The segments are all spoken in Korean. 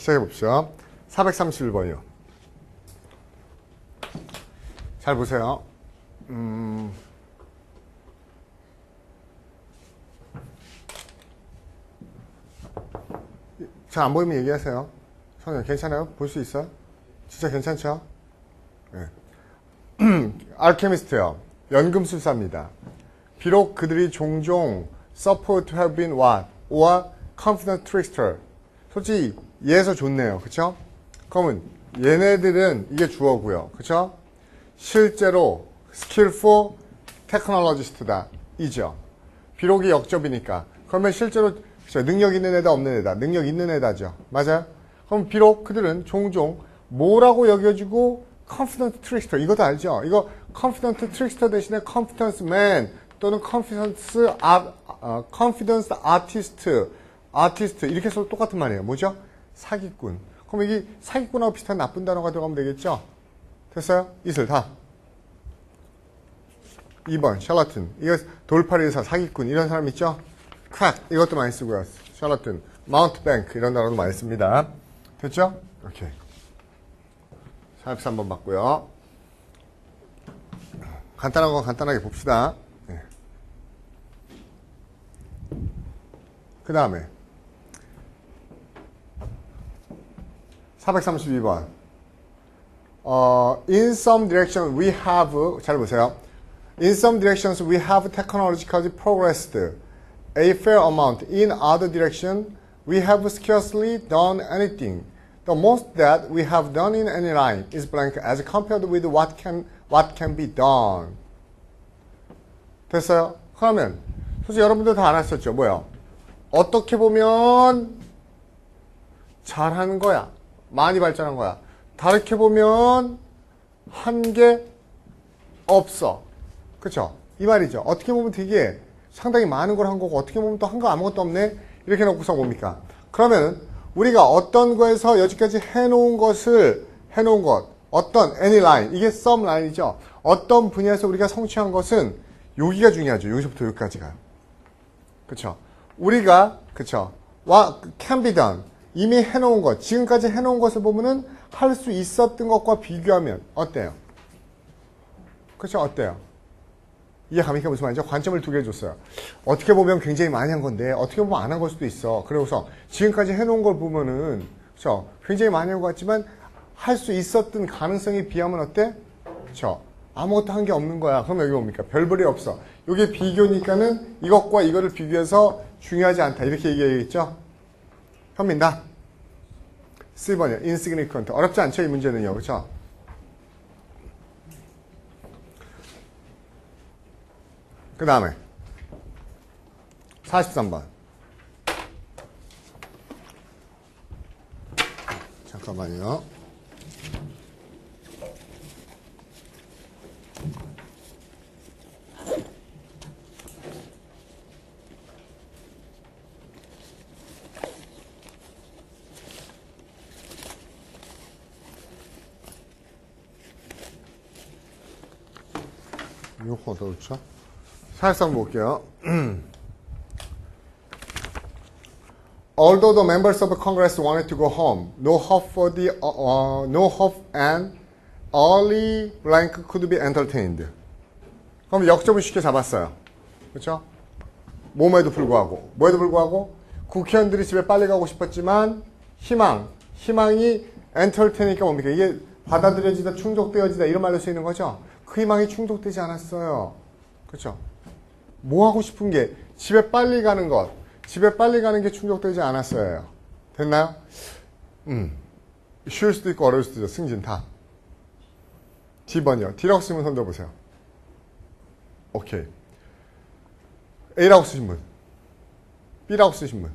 시작해봅시다. 431번이요. 잘 보세요. 잘 안 보이면 얘기하세요. 성현 괜찮아요? 볼 수 있어요? 진짜 괜찮죠? 네. 알케미스트요. 연금술사입니다. 비록 그들이 종종 supposed to have been what? or confident trickster. 솔직히 얘에서 좋네요. 그쵸? 그러면 얘네들은 이게 주어고요. 그쵸? 실제로 skillful technologist다. 이죠. 비록이 역접이니까. 그러면 실제로 그쵸? 능력 있는 애다 없는 애다. 능력 있는 애다죠. 맞아요? 그럼 비록 그들은 종종 뭐라고 여겨지고 confident trickster. 이것도 알죠? 이거 confident trickster 대신에 confidence man 또는 confidence artist 이렇게 해서 똑같은 말이에요. 뭐죠? 사기꾼. 그럼 이게 사기꾼하고 비슷한 나쁜 단어가 들어가면 되겠죠? 됐어요? 이슬 다. 2번 샬라튼. 이거 돌팔이 의사, 사기꾼 이런 사람 있죠? crack 이것도 많이 쓰고요. 샬라튼, 마운트뱅크 이런 단어도 많이 씁니다. 됐죠? 오케이. 43번 맞고요. 간단한 거 간단하게 봅시다. 네. 그 다음에 432번 In some direction we have 잘 보세요. In some directions we have technologically progressed a fair amount. In other direction we have scarcely done anything. The most that we have done in any line is blank as compared with what can be done. 됐어요? 그러면 솔직히 여러분들 다 알았었죠? 뭐야? 어떻게 보면 잘하는 거야. 많이 발전한 거야. 다르게 보면 한 게 없어. 그쵸? 이 말이죠. 어떻게 보면 되게 상당히 많은 걸 한 거고 어떻게 보면 또 한 거 아무것도 없네. 이렇게 놓고서 뭡니까? 그러면 우리가 어떤 거에서 여기까지 해놓은 것 어떤 any line 이게 some line이죠. 어떤 분야에서 우리가 성취한 것은 여기가 중요하죠. 여기서부터 여기까지가요. 그쵸? 우리가 그쵸? can be done 이미 해놓은 것 지금까지 해놓은 것을 보면은 할 수 있었던 것과 비교하면 어때요? 그쵸? 어때요? 이해 갑니까? 무슨 말이죠? 관점을 두 개 줬어요. 어떻게 보면 굉장히 많이 한 건데 어떻게 보면 안 한 걸 수도 있어. 그래서 지금까지 해놓은 걸 보면은 그쵸? 굉장히 많이 한 것 같지만 할 수 있었던 가능성에 비하면 어때? 그쵸? 아무것도 한 게 없는 거야. 그럼 여기 뭡니까? 별볼이 없어. 이게 비교니까는 이것과 이거를 비교해서 중요하지 않다. 이렇게 얘기하겠죠? 현민다. 4번이요. insignificant. 어렵지 않죠? 이 문제는요. 그쵸? 그 다음에 43번. 잠깐만요. 이거 어떻죠? 43번 볼게요. Although the members of Congress wanted to go home, no hope and early blank could be entertained. 그럼 역접을 쉽게 잡았어요. 그렇죠? 뭐에도 불구하고 국회의원들이 집에 빨리 가고 싶었지만 희망이 entertain이니까 뭡니까? 이게 받아들여지다, 충족되어지다 이런 말로 쓰이는 거죠. 그 희망이 충족되지 않았어요. 그렇죠? 뭐 하고 싶은 게 집에 빨리 가는 게 충족되지 않았어요. 됐나요? 쉬울 수도 있고 어려울 수도 있죠. 승진 다. D번이요. D라고 쓰시면 손 들어보세요. 오케이. A라고 쓰신 분. B라고 쓰신 분.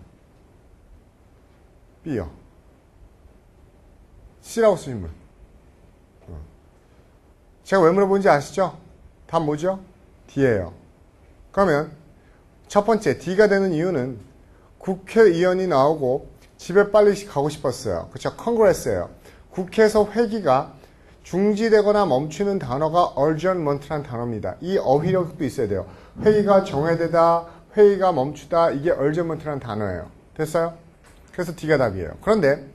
B요. C라고 쓰신 분. 제가 왜 물어보는지 아시죠? 답 뭐죠? D예요. 그러면 첫 번째 D가 되는 이유는 국회의원이 나오고 집에 빨리 가고 싶었어요. 그렇죠? 컨그레스예요. 국회에서 회기가 중지되거나 멈추는 단어가 urgent라는 단어입니다. 이 어휘력도 있어야 돼요. 회의가 정회되다, 회의가 멈추다 이게 urgent라는 단어예요. 됐어요? 그래서 D가 답이에요. 그런데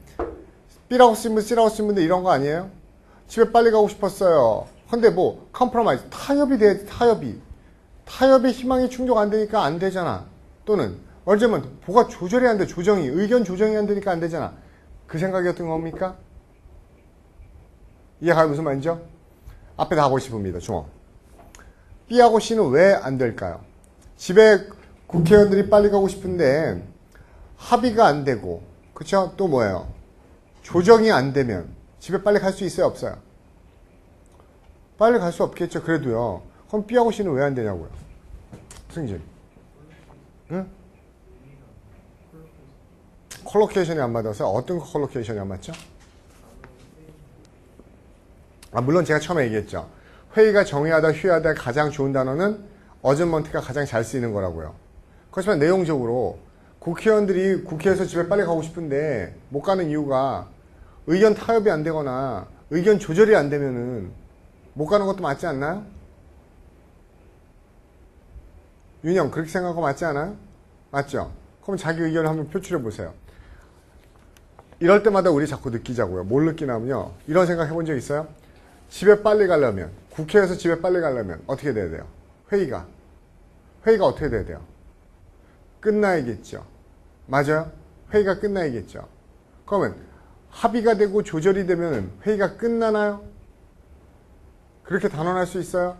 B라고 쓰면 C라고 쓰면 돼. 이런 거 아니에요? 집에 빨리 가고 싶었어요. 근데 뭐 컴프로마이즈 타협이 돼야지. 타협의 희망이 충족 안 되니까 안 되잖아. 또는 어쩌면 뭐가 조절이 안 돼. 조정이 의견 조정이 안 되니까 안 되잖아. 그 생각이었던 겁니까? 이해가 무슨 말인지요? 앞에 다 보시봅니다. 주어. B하고 C는 왜 안 될까요? 집에 국회의원들이 빨리 가고 싶은데 합의가 안 되고, 그쵸? 또 뭐예요? 조정이 안 되면 집에 빨리 갈 수 있어요? 없어요? 빨리 갈 수 없겠죠. 그래도요. 그럼 B하고 C는 왜 안 되냐고요? 승진. 응? 컬로케이션이 안 맞아서 어떤 컬로케이션이 안 맞죠? 물론 제가 처음에 얘기했죠. 회의가 정의하다, 휴의하다 가장 좋은 단어는 어전먼트가 가장 잘 쓰이는 거라고요. 그렇지만 내용적으로 국회의원들이 국회에서 집에 빨리 가고 싶은데 못 가는 이유가 의견 타협이 안 되거나 의견 조절이 안 되면은 못 가는 것도 맞지 않나요? 윤영, 그렇게 생각하고 맞지 않아요? 맞죠? 그럼 자기 의견을 한번 표출해 보세요. 이럴 때마다 우리 자꾸 느끼자고요. 뭘 느끼냐면요. 이런 생각 해본 적 있어요? 집에 빨리 가려면, 국회에서 집에 빨리 가려면 어떻게 돼야 돼요? 회의가 어떻게 돼야 돼요? 끝나야겠죠. 맞아요? 회의가 끝나야겠죠. 그러면 합의가 되고 조절이 되면 회의가 끝나나요? 그렇게 단언할 수 있어요?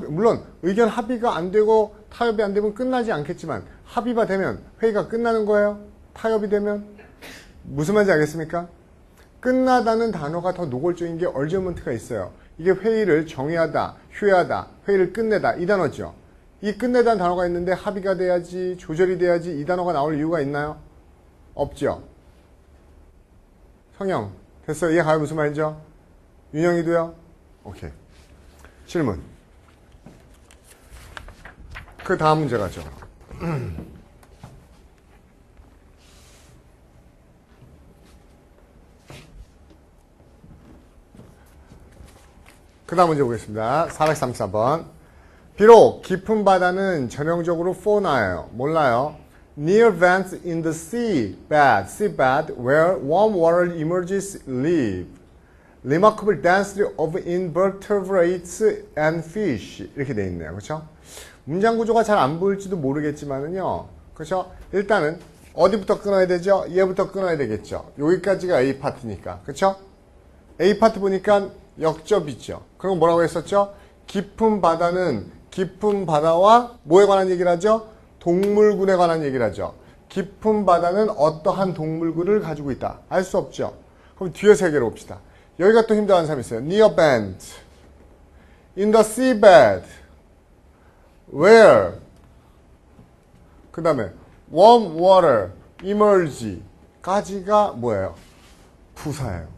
물론 의견 합의가 안 되고 타협이 안 되면 끝나지 않겠지만 합의가 되면 회의가 끝나는 거예요? 타협이 되면? 무슨 말인지 알겠습니까? 끝나다는 단어가 더 노골적인 게 얼저먼트가 있어요. 이게 회의를 정의하다, 휴회하다, 회의를 끝내다 이 단어죠. 이 끝내다는 단어가 있는데 합의가 돼야지, 조절이 돼야지 이 단어가 나올 이유가 있나요? 없죠. 성형 됐어요? 이해가요? 무슨 말이죠? 윤영이도요? 오케이. 질문. 그 다음 문제 가죠. 그 다음 문제 보겠습니다. 434번. 비록 깊은 바다는 전형적으로 fauna예요. 몰라요. Near vents in the seabed where warm water emerges live. Remarkable density of invertebrates and fish. 이렇게 돼 있네요. 그렇죠? 문장 구조가 잘 안 보일지도 모르겠지만은요. 그렇죠? 일단은 어디부터 끊어야 되죠? 얘부터 끊어야 되겠죠. 여기까지가 A 파트니까. 그렇죠? A 파트 보니까 역접이죠. 그럼 뭐라고 했었죠? 깊은 바다는 깊은 바다와 뭐에 관한 얘기를 하죠? 동물군에 관한 얘기를 하죠. 깊은 바다는 어떠한 동물군을 가지고 있다. 알 수 없죠. 그럼 뒤에 세 개로 봅시다. 여기가 또 힘들어하는 사람이 있어요. Near bend. In the seabed. Where. 그 다음에 warm water emerge. 까지가 뭐예요? 부사예요.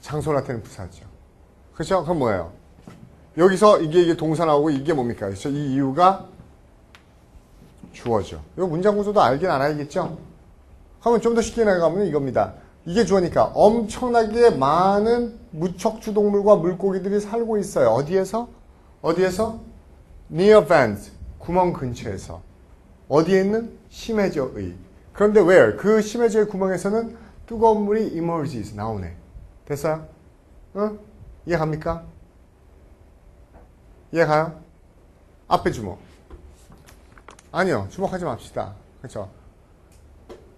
장소를 나타내는 부사죠. 그렇죠? 그럼 뭐예요? 여기서 이게 동사 나오고 이게 뭡니까? 그렇죠? 이 이유가 주어죠. 이 문장 구조도 알긴 알아야겠죠? 그러면 좀 더 쉽게 나가면 이겁니다. 이게 주어니까 엄청나게 많은 무척추 동물과 물고기들이 살고 있어요. 어디에서? Near vents. 구멍 근처에서. 어디에 있는? 심해저의. 그런데 where? 그 심해저의 구멍에서는 뜨거운 물이 emerges. 나오네. 됐어요? 응? 이해갑니까? 이해가요? 앞에 주목. 아니요. 주목하지 맙시다. 그렇죠?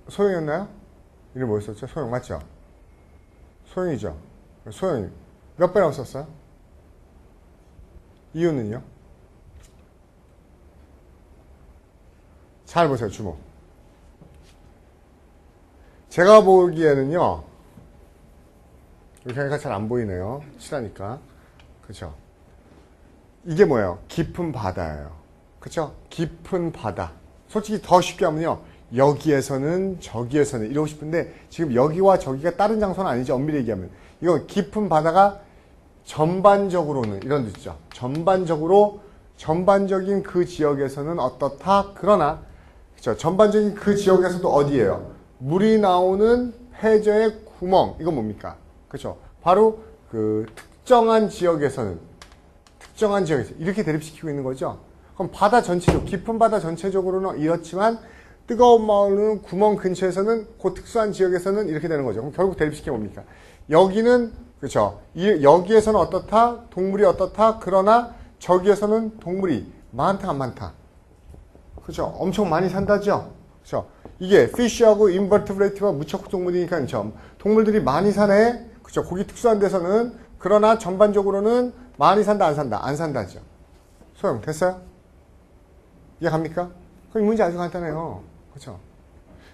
소영이었나요? 이름 뭐였었죠? 소영 맞죠? 소영이죠? 소영이. 몇 번이라고 썼어요? 이유는요? 잘 보세요. 주목. 제가 보기에는요. 이렇게 하니까 잘 안 보이네요. 칠하니까. 그렇죠? 이게 뭐예요? 깊은 바다예요. 그렇죠? 깊은 바다. 솔직히 더 쉽게 하면요. 여기에서는 저기에서는 이러고 싶은데 지금 여기와 저기가 다른 장소는 아니죠. 엄밀히 얘기하면. 이거 깊은 바다가 전반적으로는 이런 뜻이죠. 전반적인 그 지역에서는 어떻다. 그러나 그렇죠? 전반적인 그 지역에서도 어디예요? 물이 나오는 해저의 구멍. 이건 뭡니까? 그렇죠? 바로 그 특정한 지역에서 이렇게 대립시키고 있는 거죠. 그럼 바다 전체적, 깊은 바다 전체적으로는 이렇지만 뜨거운 마을은 구멍 근처에서는 그 특수한 지역에서는 이렇게 되는 거죠. 그럼 결국 대립시켜 뭡니까? 여기는 그렇죠. 여기에서는 어떻다? 동물이 어떻다? 그러나 저기에서는 동물이 많다 안 많다? 그렇죠. 엄청 많이 산다죠. 그렇죠. 이게 fish하고 invertebrate가 무척 동물이니까 그렇죠. 동물들이 많이 사네. 그렇죠. 거기 특수한 데서는 그러나 전반적으로는 많이 산다 안 산다? 안 산다죠. 소영 됐어요? 이해갑니까? 그럼 이 문제 아주 간단해요. 그렇죠.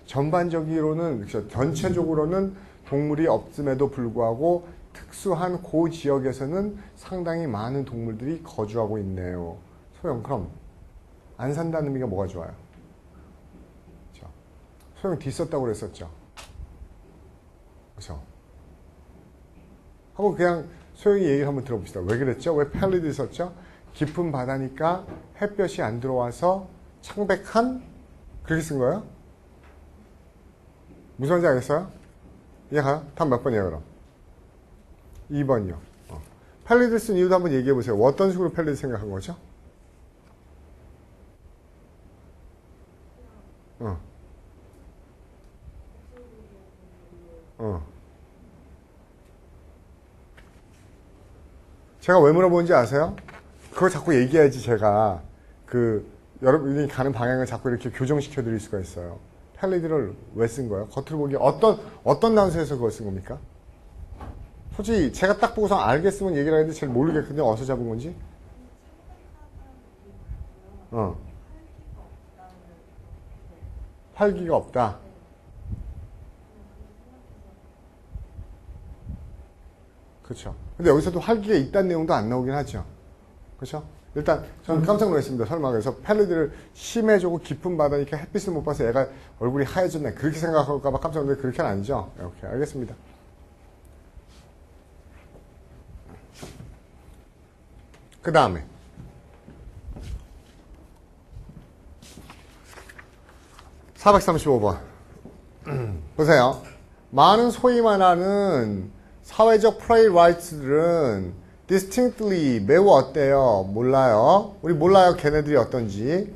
전반적으로는 그렇죠. 전체적으로는 동물이 없음에도 불구하고 특수한 그 지역에서는 상당히 많은 동물들이 거주하고 있네요. 소영 그럼 안 산다는 의미가 뭐가 좋아요? 그렇죠. 소영 D 썼다고 그랬었죠. 그렇죠. 한번 그냥 소영이 얘기를 한번 들어봅시다. 왜 그랬죠? 왜 팰리드 썼죠? 깊은 바다니까 햇볕이 안 들어와서 창백한 그렇게 쓴 거예요? 무슨 말인지 알겠어요? 이해가요? 답 몇 번이에요 그럼? 2번이요. 팰리드 쓴 이유도 한번 얘기해 보세요. 어떤 식으로 팰리드 생각한 거죠? 제가 왜 물어보는지 아세요? 그걸 자꾸 얘기해야지 제가 여러분이 가는 방향을 자꾸 이렇게 교정시켜 드릴 수가 있어요. 팰리드를 왜 쓴 거예요? 겉으로 보기에 어떤 단서에서 그걸 쓴 겁니까? 솔직히 제가 딱 보고서 알겠으면 얘기를 하는데 잘 모르겠거든요. 어디서 잡은 건지? 활기가 없다. 그렇죠. 근데 여기서도 활기가 있다는 내용도 안 나오긴 하죠. 그렇죠? 일단 저는 깜짝 놀랐습니다. 설마 그래서 팰리드를 심해지고 깊은 바다니까 햇빛을 못 봐서 애가 얼굴이 하얘졌네. 그렇게 생각할까 봐 깜짝 놀랐는데 그렇게는 아니죠. 오케이, 알겠습니다. 그 다음에 435번 보세요. 많은 소위 말하는 사회적 프라이 라이트들은 distinctly 매우 어때요? 몰라요. 우리 몰라요. 걔네들이 어떤지.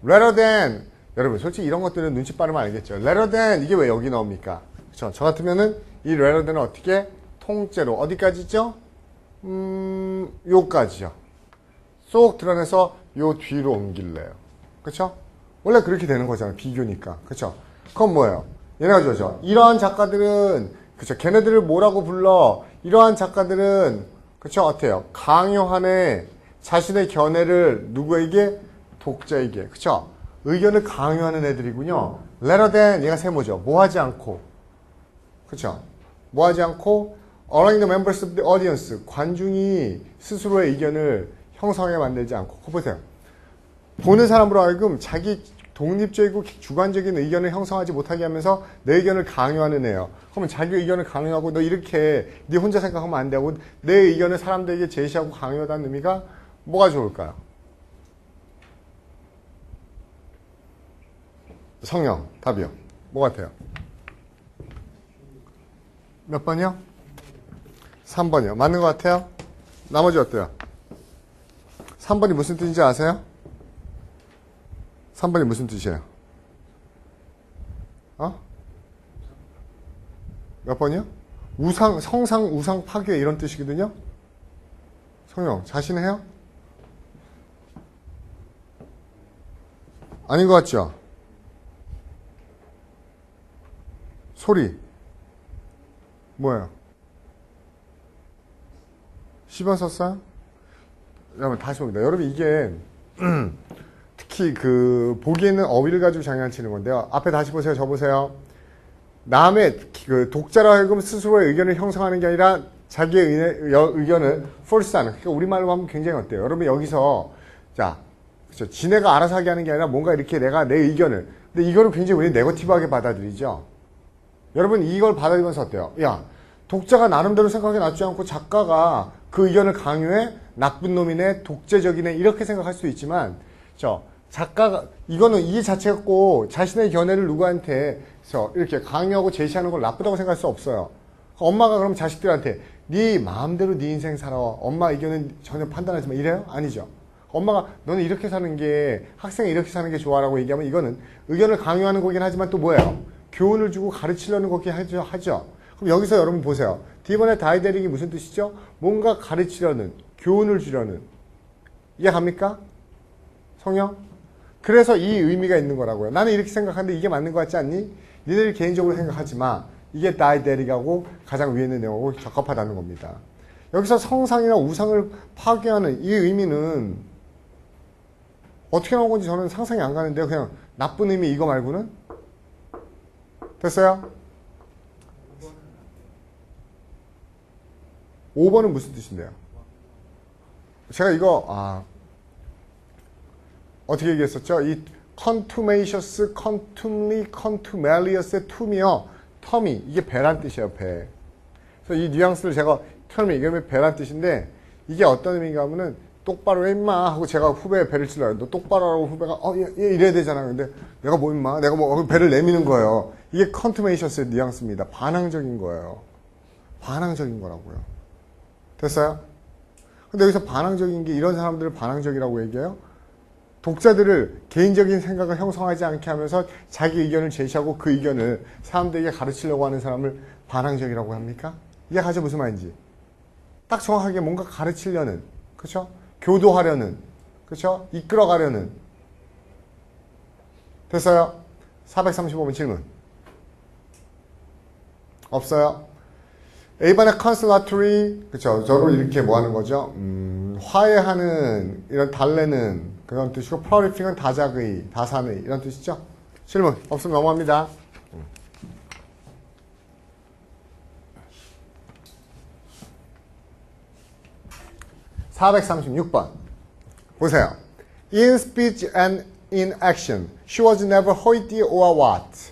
rather than 여러분 솔직히 이런 것들은 눈치 빠르면 알겠죠. rather than 이게 왜 여기 나옵니까? 그렇죠. 저 같으면은 이 rather than은 어떻게 통째로 어디까지죠? 요까지요. 쏙 드러내서 요 뒤로 옮길래요. 그렇죠? 원래 그렇게 되는 거잖아요. 비교니까. 그렇죠? 그건 뭐예요? 얘네가 좋죠. 이러한 작가들은 그렇죠. 걔네들을 뭐라고 불러? 이러한 작가들은 그렇죠? 어때요? 강요하네. 자신의 견해를 누구에게? 독자에게. 그렇죠? 의견을 강요하는 애들이군요. rather than 얘가 세모죠. 뭐 하지 않고. 그렇죠? 뭐 하지 않고 allowing the members of the audience 관중이 스스로의 의견을 형성하게 만들지 않고. 그거 보세요. 보는 사람으로 하여금 자기 독립적이고 주관적인 의견을 형성하지 못하게 하면서 내 의견을 강요하는 애예요. 그러면 자기 의견을 강요하고 너 이렇게 네 혼자 생각하면 안 되고 내 의견을 사람들에게 제시하고 강요하다는 의미가 뭐가 좋을까요? 성형 답이요. 뭐 같아요? 몇 번이요? 3번이요. 맞는 것 같아요? 나머지 어때요? 3번이 무슨 뜻인지 아세요? 3번이 무슨 뜻이에요? 몇 번이요? 성상, 우상, 파괴 이런 뜻이거든요? 성형, 자신해요? 아닌 것 같죠? 소리. 뭐예요? 10번 썼어요? 여러분, 다시 봅니다. 여러분, 이게, 특히 보기에는 어휘를 가지고 장난치는 건데요. 앞에 다시 보세요. 저 보세요. 남의 독자라 하여금 스스로의 의견을 형성하는 게 아니라 자기의 의견을 force하는. 그러니까 우리말로 하면 굉장히 어때요? 여러분 여기서 자, 그렇죠. 지네가 알아서 하게 하는 게 아니라 뭔가 이렇게 내가 내 의견을. 근데 이거를 굉장히 우리 네거티브하게 받아들이죠. 여러분 이걸 받아들이면서 어때요? 야, 독자가 나름대로 생각해 놔지 않고 작가가 그 의견을 강요해 나쁜 놈이네, 독재적이네 이렇게 생각할 수 있지만 작가가 이거는 이 자체 갖고 자신의 견해를 누구한테 이렇게 강요하고 제시하는 걸 나쁘다고 생각할 수 없어요. 엄마가 그럼 자식들한테 네 마음대로 네 인생 살아. 엄마 의견은 전혀 판단하지 마. 이래요? 아니죠. 엄마가 너는 이렇게 사는 게 학생이 이렇게 사는 게 좋아라고 얘기하면 이거는 의견을 강요하는 거긴 하지만 또 뭐예요? 교훈을 주고 가르치려는 거긴 하죠. 그럼 여기서 여러분 보세요. D번의 다이데릭이 무슨 뜻이죠? 뭔가 가르치려는, 교훈을 주려는. 이해갑니까? 성형? 그래서 이 의미가 있는 거라고요. 나는 이렇게 생각하는데 이게 맞는 것 같지 않니? 니들 개인적으로 생각하지 마. 이게 다이데릭하고 가장 위에 있는 내용하고 적합하다는 겁니다. 여기서 성상이나 우상을 파괴하는 이 의미는 어떻게 나온 건지 저는 상상이 안 가는데요. 그냥 나쁜 의미 이거 말고는? 됐어요? 5번은 무슨 뜻인데요? 제가 이거 어떻게 얘기했었죠? 이 contumacious, contumely, contumelious, tum이요. 텀이 이게 배란 뜻이에요. 배. 그래서 이 뉘앙스를 제가 텀이 이게 배란 뜻인데 이게 어떤 의미인가 하면은 똑바로 해 임마 하고 제가 후배에 배를 찔러요. 너 똑바로 하라고 후배가 얘 이래야 되잖아. 근데 내가 뭐 임마 내가 뭐 배를 내미는 거예요. 이게 contumacious의 뉘앙스입니다. 반항적인 거예요. 반항적인 거라고요. 됐어요? 근데 여기서 반항적인 게 이런 사람들을 반항적이라고 얘기해요? 독자들을 개인적인 생각을 형성하지 않게 하면서 자기 의견을 제시하고 그 의견을 사람들에게 가르치려고 하는 사람을 반항적이라고 합니까? 이해가죠? 무슨 말인지. 딱 정확하게 뭔가 가르치려는, 그렇죠? 교도하려는, 그렇죠? 이끌어가려는. 됐어요? 435번 질문. 없어요? A번의 consolatory, 그쵸. 저를 이렇게 뭐 하는 거죠? 화해하는, 이런 달래는 그런 뜻이고, purifying은 다작의, 다산의, 이런 뜻이죠? 질문. 없으면 넘어갑니다. 436번. 보세요. In speech and in action, she was never hoity or what?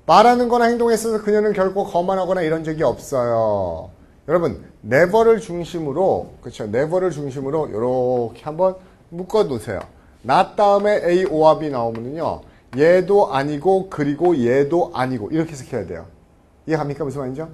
말하는 거나 행동에 있어서 그녀는 결코 거만하거나 이런 적이 없어요. 여러분, never를 중심으로, 그쵸? never를 중심으로 이렇게 한번 묶어 놓으세요. not 다음에 A, O와 B 나오면은요, 얘도 아니고, 그리고 얘도 아니고, 이렇게 해석해야 돼요. 이해갑니까? 무슨 말인죠?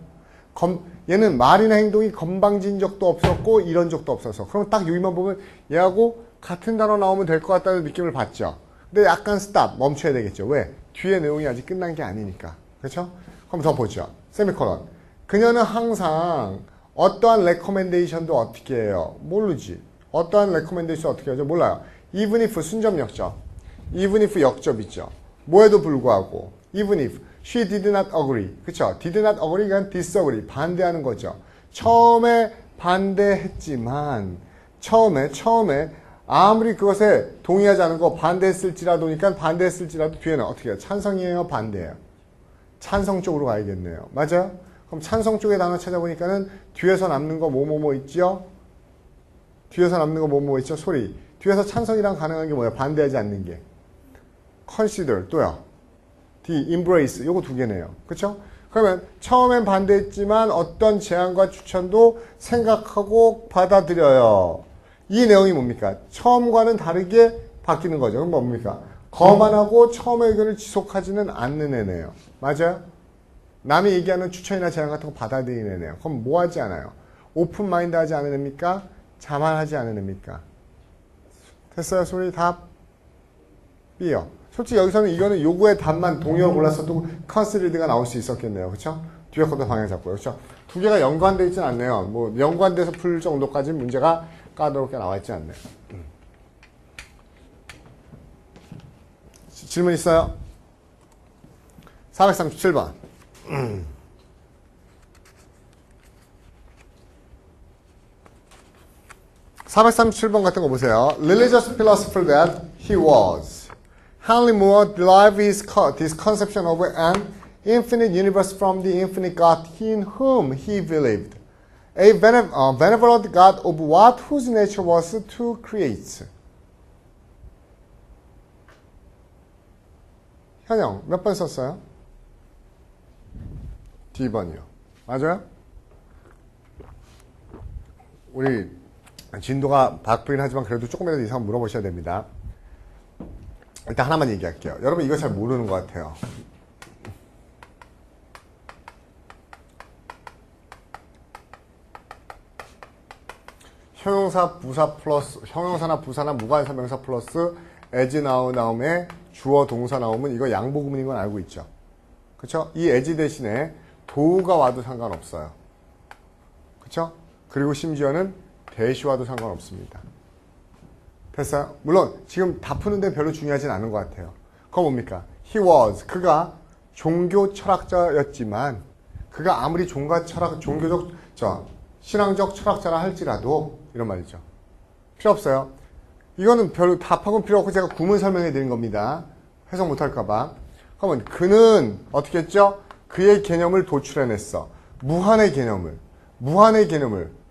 얘는 말이나 행동이 건방진 적도 없었고, 이런 적도 없어서. 그럼 딱 여기만 보면 얘하고 같은 단어 나오면 될 것 같다는 느낌을 받죠. 근데 약간 스탑, 멈춰야 되겠죠. 왜? 뒤에 내용이 아직 끝난 게 아니니까. 그렇죠? 그럼 더 보죠. 세미콜론. 그녀는 항상 어떠한 레코멘데이션도 어떻게 해요? 모르지. 어떠한 레코멘데이션 어떻게 하죠? 몰라요. even if 순접 역접. even if 역접 있죠. 뭐에도 불구하고. even if she did not agree. 그쵸? did not agree가 disagree. 반대하는 거죠. 처음에 반대했지만 처음에 아무리 그것에 동의하지 않은 거 반대했을지라도니까 반대했을지라도 뒤에는 어떻게 해요? 찬성이에요? 반대예요? 찬성 쪽으로 가야겠네요. 맞아요? 그럼 찬성 쪽의 단어 찾아보니까는 뒤에서 남는 거 뭐뭐뭐 있죠? 뒤에서 남는 거 뭐뭐 있죠? 소리. 뒤에서 찬성이랑 가능한 게 뭐예요? 반대하지 않는 게. consider 또요. D, embrace 요거 두 개네요. 그쵸? 그러면 처음엔 반대했지만 어떤 제안과 추천도 생각하고 받아들여요. 이 내용이 뭡니까? 처음과는 다르게 바뀌는 거죠. 그럼 뭡니까? 거만하고 처음의 의견을 지속하지는 않는 애네요. 맞아요? 남이 얘기하는 추천이나 제안 같은 거 받아들이는 애네요. 그럼 뭐 하지 않아요? 오픈 마인드 하지 않은 애입니까? 자만하지 않은 애입니까? 됐어요? 소리 답? B요. 솔직히 여기서는 이거는 요구의 답만 동의어를 골랐어도 컨시리드가 나올 수 있었겠네요. 그렇죠? 뒤에 것도 방향 잡고요. 그렇죠? 두 개가 연관되어 있진 않네요. 뭐 연관돼서 풀 정도까지 문제가 까다롭게 나와 있지 않네요. 질문 있어요? 437번. 437번 같은 거 보세요. Religious philosopher that he was. Henry Moore derived this conception of an infinite universe from the infinite God in whom he believed. A benevolent God of what whose nature was to create. 현영 몇 번 썼어요? D번이요. 맞아요? 우리 진도가 바쁘긴 하지만 그래도 조금이라도 이상 물어보셔야 됩니다. 일단 하나만 얘기할게요. 여러분 이거 잘 모르는 것 같아요. 형용사, 부사 플러스, 형용사나 부사나 무관사 명사 플러스 as 나오면 주어, 동사 나오면 이거 양보구문인 건 알고 있죠. 그쵸? 이 as 대신에 do가 와도 상관없어요. 그쵸? 그리고 심지어는 대시 와도 상관없습니다. 됐어요? 물론 지금 다 푸는데 별로 중요하진 않은 것 같아요. 그거 뭡니까? He was, 그가 종교 철학자였지만 그가 아무리 종교적, 신앙적 철학자라 할지라도 이런 말이죠. 필요 없어요. 이거는 별로 답하고는 필요 없고 제가 구문 설명해 드린 겁니다. 해석 못할까봐. 그러면 그는 어떻게 했죠? 그의 개념을 도출해냈어. 무한의 개념을.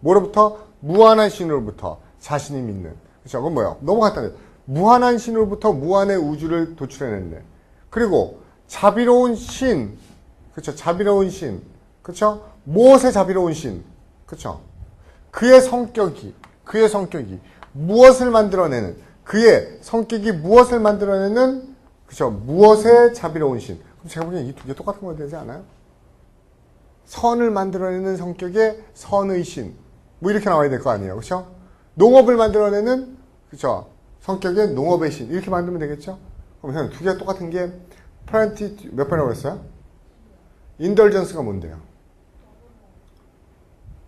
뭐로부터? 무한한 신으로부터 자신이 믿는. 그렇죠? 그건 뭐예요? 너무 간단해요. 무한한 신으로부터 무한의 우주를 도출해냈네. 그리고 자비로운 신. 그렇죠? 자비로운 신. 그렇죠? 무엇의 자비로운 신? 그렇죠? 그의 성격이 무엇을 만들어내는, 그의 성격이 무엇을 만들어내는, 그렇죠? 무엇의 자비로운 신. 그럼 제가 보기엔 이 두 개 똑같은 거 되지 않아요? 선을 만들어내는 성격의 선의 신. 뭐 이렇게 나와야 될 거 아니에요. 그렇죠? 농업을 만들어내는, 그렇죠? 성격의 농업의 신. 이렇게 만들면 되겠죠? 그럼 두 개가 똑같은 게 프란티 몇 번이라고 했어요? 인덜전스가 뭔데요?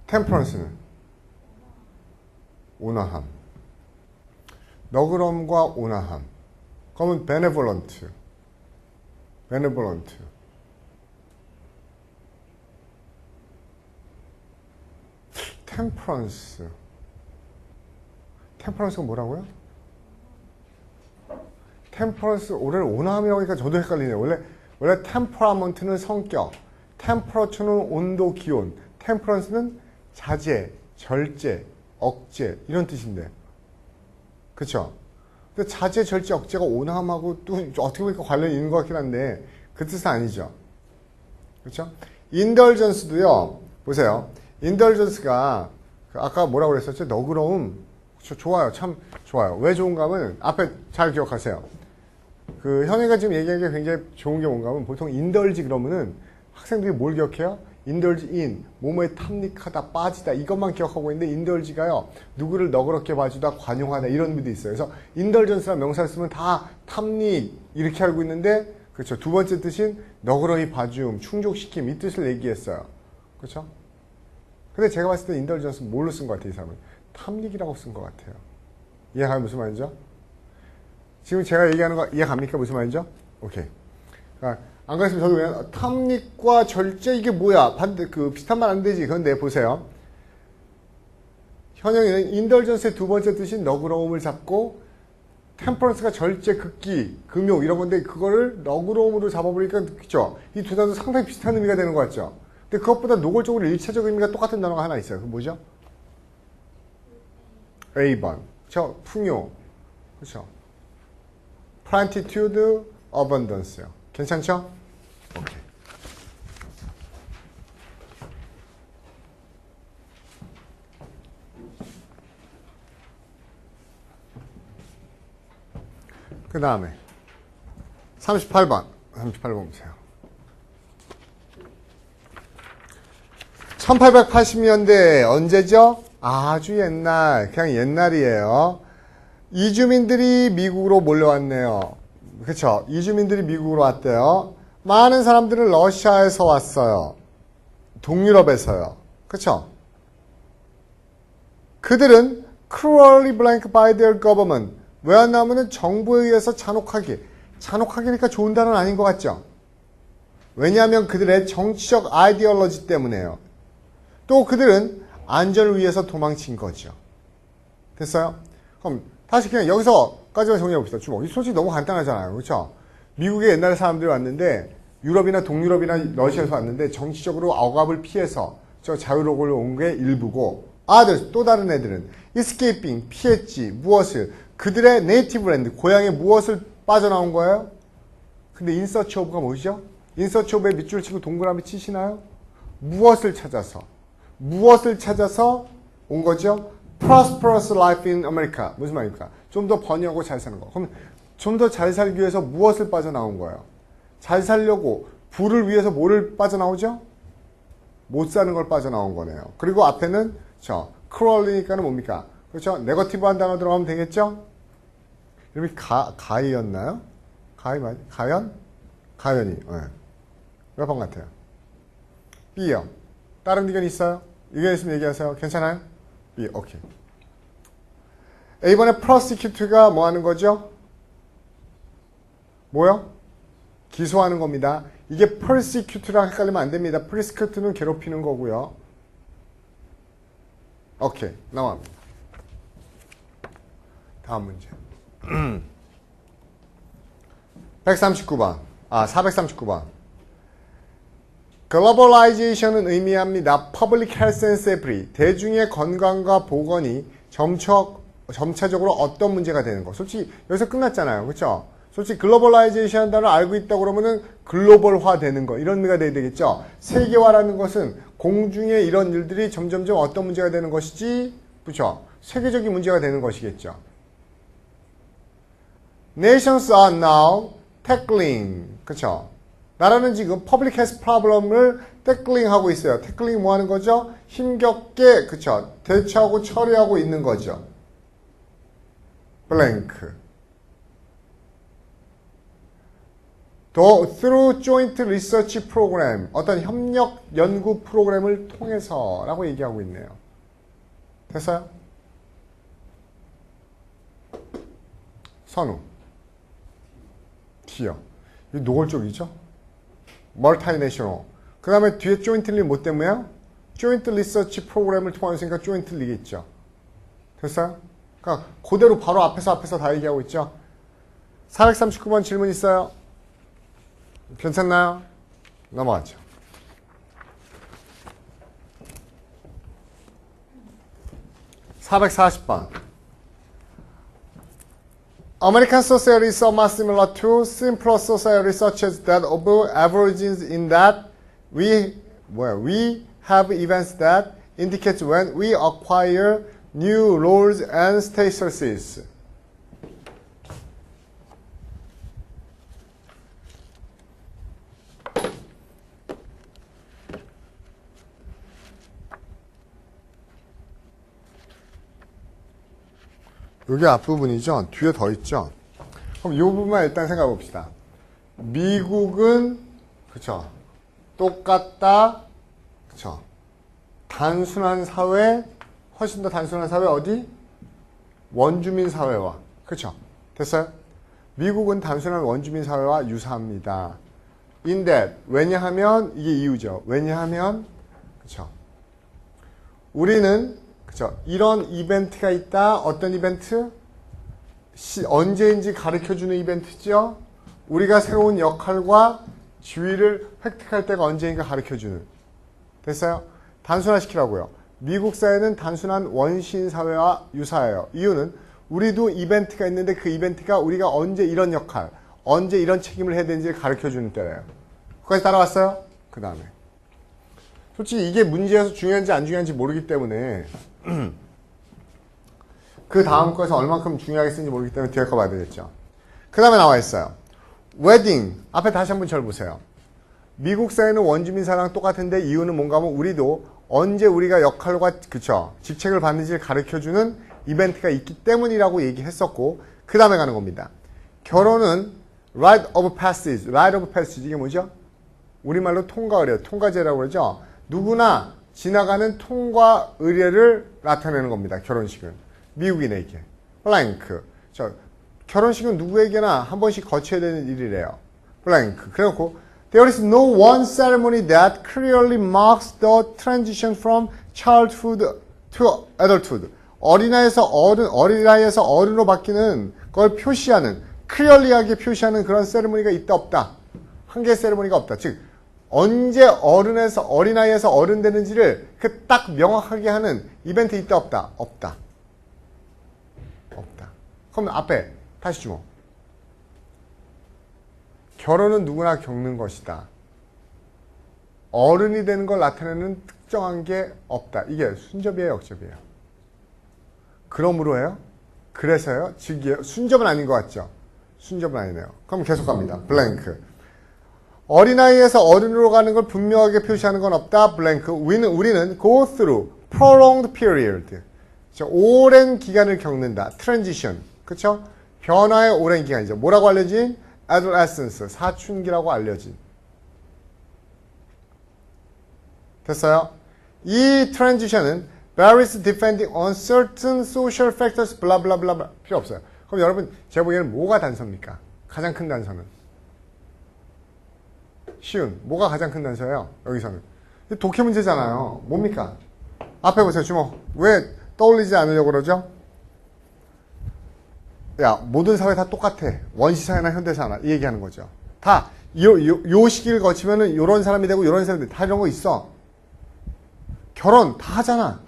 템퍼런스는 온화함. 너그럼과 온화함. 그러면 benevolent. 템퍼런스가 뭐라고요? 템퍼런스, 올해는 온화함이라고 하니까 저도 헷갈리네요. 원래 템퍼라먼트는 성격, 템퍼러처는 온도, 기온, 템퍼런스는 자제, 절제, 억제 이런 뜻인데, 그렇죠? 근데 자제, 절제, 억제가 온화함하고 또 어떻게 보니까 관련이 있는 것 같긴 한데 그 뜻은 아니죠. 그렇죠? 인덜전스도요. 보세요. 인덜전스가 아까 뭐라고 그랬었죠? 너그러움. 그렇죠? 좋아요. 참 좋아요. 왜 좋은가 하면 앞에 잘 기억하세요. 그 현이가 지금 얘기한 게 굉장히 좋은 게 뭔가 하면 보통 인덜지 그러면은 학생들이 뭘 기억해요? 인덜지 인, 뭐뭐에 탐닉하다, 빠지다 이것만 기억하고 있는데 인덜지가요. 누구를 너그럽게 봐주다, 관용하다 이런 의미도 있어요. 그래서 인덜전스라는 명사를 쓰면 다 탐닉 이렇게 알고 있는데 그렇죠. 두 번째 뜻인 너그러이 봐줌, 충족시킴 이 뜻을 얘기했어요. 그렇죠? 근데 제가 봤을 때 인덜전스 뭘로 쓴 것 같아요, 이 사람은? 탐닉이라고 쓴 것 같아요. 이해가요? 무슨 말이죠? 지금 제가 얘기하는 거 이해갑니까? 무슨 말이죠? 오케이. 그러니까 안 그랬으면 저도 그냥 탐닉과 절제 이게 뭐야? 비슷한 말 안 되지. 그런데 보세요. 현영이는 인덜전스의 두 번째 뜻인 너그러움을 잡고 템퍼런스가 절제, 극기, 금욕 이런 건데 그거를 너그러움으로 잡아보니까 그죠? 이 두 단어도 상당히 비슷한 의미가 되는 것 같죠? 근데 그것보다 노골적으로 일차적 의미가 똑같은 단어가 하나 있어요. 그 뭐죠? A번. 그렇죠? 풍요. 그렇죠? Plentitude, Abundance요. 괜찮죠? 오케이. 그 다음에 38번 보세요. 1880년대 언제죠? 아주 옛날, 그냥 옛날이에요. 이주민들이 미국으로 몰려왔네요. 그쵸? 이주민들이 미국으로 왔대요. 많은 사람들은 러시아에서 왔어요. 동유럽에서요. 그쵸? 그들은 cruelly blanked by their government. 왜 왔냐면은 정부에 의해서 잔혹하게니까 좋은 단어는 아닌 것 같죠? 왜냐하면 그들의 정치적 아이디올로지 때문에요. 또 그들은 안전을 위해서 도망친 거죠. 됐어요? 그럼 다시 그냥 여기서까지만 정리해 봅시다. 주목. 이 솔직히 너무 간단하잖아요. 그렇죠? 미국에 옛날에 사람들이 왔는데 유럽이나 동유럽이나 러시아에서 왔는데 정치적으로 억압을 피해서 저 자유로움을 온 게 일부고 또 다른 애들은 escaping, 피했지. 무엇을? 그들의 네이티브 랜드, 고향에 무엇을 빠져나온 거예요? 근데 in search of가 뭐죠? in search of에 밑줄 치고 동그라미 치시나요? 무엇을 찾아서 온 거죠? prosperous life in America. 무슨 말입니까? 좀 더 번영하고 잘 사는 거. 그럼 좀 더 잘 살기 위해서 무엇을 빠져나온 거예요? 잘 살려고 부를 위해서 뭐를 빠져나오죠? 못 사는 걸 빠져나온 거네요. 그리고 앞에는 cruelly니까는 뭡니까? 그렇죠? 네거티브한 단어 들어가면 되겠죠? 이름이 가이였나요? 가이 맞 가연? 가연이. 네. 몇 번 같아요? B요. 다른 의견 있어요? 의견 있으면 얘기하세요. 괜찮아요? B. 오케이. A번에 prosecute가 뭐 하는 거죠? 뭐요? 기소하는 겁니다. 이게 persecute랑 헷갈리면 안 됩니다. persecute는 괴롭히는 거고요. 오케이. 넘어갑니다. 다음 문제. 139번. 439번. 글로벌라이제이션은 의미합니다. Public health and safety. 대중의 건강과 보건이 점차적으로 어떤 문제가 되는 거. 솔직히 여기서 끝났잖아요. 그렇죠? 솔직히 글로벌라이제이션 단어를 알고 있다 그러면은 글로벌화 되는 거. 이런 의미가 돼야 되겠죠? 세계화라는 것은 공중에 이런 일들이 점점점 어떤 문제가 되는 것이지? 그렇죠? 세계적인 문제가 되는 것이겠죠. Nations are now tackling. 그렇죠? 나라는 지금 public health problem을 tackling 하고 있어요. tackling 뭐 하는 거죠? 힘겹게, 그쵸? 대처하고 처리하고 있는 거죠. blank. through joint research program. 어떤 협력 연구 프로그램을 통해서 라고 얘기하고 있네요. 됐어요? 선우. T요. 이 노골적이죠? 멀타이내셔널. 그 다음에 뒤에 jointly 뭐 때문에요? joint research 프로그램을 통하니까 jointly겠죠. 됐어요? 그러니까 그대로 바로 앞에서 다 얘기하고 있죠. 439번 질문 있어요? 괜찮나요? 넘어가죠. 440번. American society is somewhat similar to simpler societies such as that of aborigines in that we have events that indicate when we acquire new roles and statuses. 여기 앞부분이죠. 뒤에 더 있죠. 그럼 이 부분만 일단 생각해 봅시다. 미국은 그쵸 똑같다. 그쵸 단순한 사회, 훨씬 더 단순한 사회 어디? 원주민 사회와. 그쵸 됐어요? 미국은 단순한 원주민 사회와 유사합니다. In that 왜냐하면 이게 이유죠. 왜냐하면 그쵸 우리는 그쵸 이런 이벤트가 있다. 어떤 이벤트? 언제인지 가르쳐주는 이벤트죠. 우리가 새로운 역할과 지위를 획득할 때가 언제인가 가르쳐주는. 됐어요? 단순화시키라고요. 미국 사회는 단순한 원시인 사회와 유사해요. 이유는 우리도 이벤트가 있는데 그 이벤트가 우리가 언제 이런 역할, 언제 이런 책임을 해야 되는지를 가르쳐주는 때래요. 거기까지 따라왔어요? 그 다음에 솔직히 이게 문제여서 중요한지 안 중요한지 모르기 때문에 그 다음 거에서 얼만큼 중요하게 쓰는지 모르기 때문에 뒤에 거 봐야 되겠죠. 그 다음에 나와 있어요. 웨딩. 앞에 다시 한번 절 보세요. 미국 사회는 원주민 사회랑 똑같은데 이유는 뭔가 하면 우리도 언제 우리가 역할과 그쵸 직책을 받는지를 가르쳐주는 이벤트가 있기 때문이라고 얘기했었고 그 다음에 가는 겁니다. 결혼은 rite of passage. rite of passage 이게 뭐죠? 우리말로 통과 의례, 통과제라고 그러죠. 누구나 지나가는 통과 의례를 나타내는 겁니다. 결혼식은. 미국인에게. blank. 결혼식은 누구에게나 한 번씩 거쳐야 되는 일이래요. blank. 그래놓고 there is no one ceremony that clearly marks the transition from childhood to adulthood. 어린아이에서 어른으로 바뀌는 걸 표시하는, clearly하게 표시하는 그런 세레모니가 있다 없다. 한 개의 세레모니가 없다. 즉 언제 어린아이에서 어른 되는지를 그 딱 명확하게 하는 이벤트 있다 없다? 없다. 없다. 그럼 앞에 다시 주목. 결혼은 누구나 겪는 것이다. 어른이 되는 걸 나타내는 특정한 게 없다. 이게 순접이에요, 역접이에요? 그러므로예요? 그래서요? 즉이에요? 순접은 아닌 것 같죠? 순접은 아니네요. 그럼 계속 갑니다. 블랭크. 어린아이에서 어른으로 가는 걸 분명하게 표시하는 건 없다. 블랭크. 우리는 go through prolonged period. 자, 오랜 기간을 겪는다. 트랜지션. 그쵸? 변화의 오랜 기간이죠. 뭐라고 알려진? adolescence. 사춘기라고 알려진. 됐어요? 이 트랜지션은 varies depending on certain social factors, 블라블라블라. 필요 없어요. 그럼 여러분, 제가 보기에는 뭐가 단서입니까? 가장 큰 단서는? 쉬운. 뭐가 가장 큰 단서예요? 여기서는. 독해 문제잖아요. 뭡니까? 앞에 보세요. 주목. 왜 떠올리지 않으려고 그러죠? 야, 모든 사회 다 똑같아. 원시사회나 현대사나. 이 얘기하는 거죠. 다, 요 시기를 거치면은 요런 사람이 되고 요런 사람이 되고 다 이런 거 있어. 결혼 다 하잖아.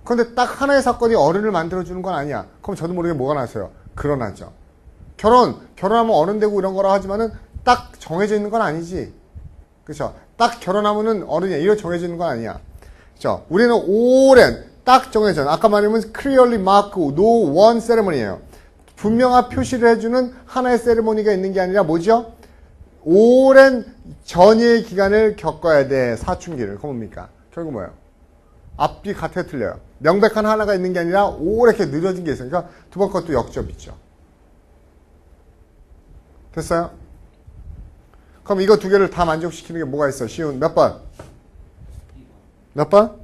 그런데 딱 하나의 사건이 어른을 만들어주는 건 아니야. 그럼 저도 모르게 뭐가 났어요? 그러나죠. 결혼하면 어른 되고 이런 거라 하지만은 딱 정해져 있는 건 아니지. 그쵸? 딱 결혼하면은 어른이야. 이거 정해져 있는 건 아니야. 그쵸? 우리는 오랜, 딱 정해져. 아까 말하면 clearly marked no one ceremony예요. 분명한 표시를 해주는 하나의 세리머니가 있는 게 아니라 뭐죠? 오랜 전이의 기간을 겪어야 돼. 사춘기를. 그건 뭡니까? 결국 뭐예요? 앞뒤 같아 틀려요. 명백한 하나가 있는 게 아니라 오래게 느려진 게 있어요. 그러니까 두 번 것도 역접이죠. 됐어요? 그럼 이거 두 개를 다 만족시키는 게 뭐가 있어? 쉬운 몇 번? 몇 번?